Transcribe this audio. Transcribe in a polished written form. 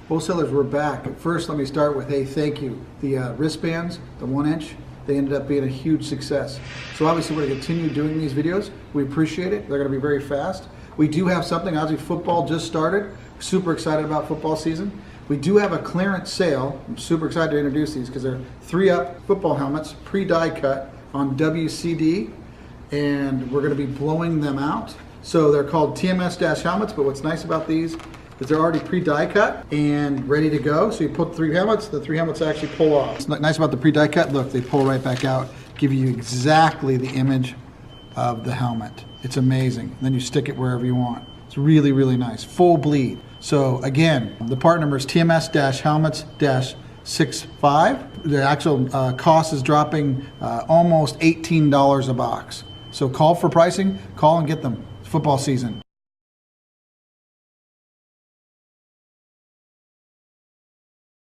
Wholesalers, we're back. First, let me start with, hey, thank you. The wristbands, the 1-inch, they ended up being a huge success. So obviously we're going to continue doing these videos. We appreciate it. They're going to be very fast. We do have something, obviously football just started. Super excited about football season. We do have a clearance sale. I'm super excited to introduce these because they're 3-up football helmets, pre-die cut on WCD, and we're going to be blowing them out. So they're called TMS helmets, but what's nice about these is they're already pre-die cut and ready to go. So you put 3 helmets, the 3 helmets actually pull off. What's nice about the pre-die cut, look, they pull right back out, give you exactly the image of the helmet. It's amazing. And then you stick it wherever you want. It's really, really nice. Full bleed. So again, the part number is TMS-helmets-65. The actual cost is dropping almost $18 a box. So call for pricing, call and get them. It's football season.